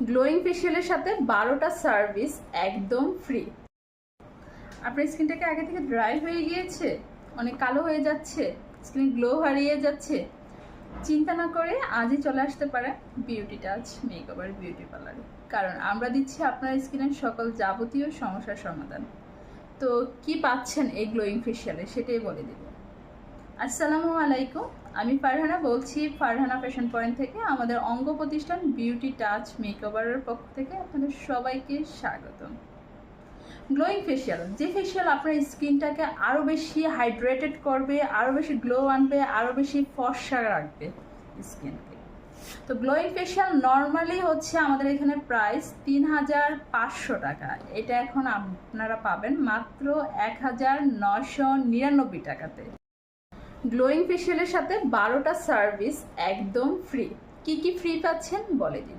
Glowing ফেশিয়ালের সাথে 12টা service একদম free. আপনার স্কিনটাকে আগে থেকে ড্রাই হয়ে গিয়েছে, অনেক কালো হয়ে যাচ্ছে, স্কিন গ্লো হারিয়ে যাচ্ছে, চিন্তা না করে আজই চলে আসতে পারে বিউটি টাচ মেকওভার বিউটি পার্লারে, কারণ আমরা দিচ্ছি আপনার স্কিনের সকল যাবতীয় সমস্যার সমাধান। তো কি পাচ্ছেন এই গ্লোয়িং ফেশিয়ালে সেটাই বলে দিব। আসসালামু আলাইকুম, আমি ফারহানা বলছি ফারহানা ফ্যাশন পয়েন্ট থেকে। আমাদের অঙ্গ প্রতিষ্ঠান বিউটি টাচ মেকওভারের পক্ষ থেকে আপনাদের সবাইকে স্বাগতম। গ্লোয়িং ফেশিয়াল, যে ফেশিয়াল আপনার স্কিনটাকে আরও বেশি হাইড্রেটেড করবে, আরও বেশি গ্লো আনবে, আরও বেশি ফর্সা রাখবে স্কিনকে। তো গ্লোয়িং ফেশিয়াল নর্মালি হচ্ছে আমাদের এখানে প্রাইস 3500 টাকা। এটা এখন আপনারা পাবেন মাত্র 1999 টাকাতে। গ্লোয়িং ফেশিয়ালের সাথে 12টা সার্ভিস একদম ফ্রি। কি কি ফ্রি পাচ্ছেন বলে দিচ্ছি।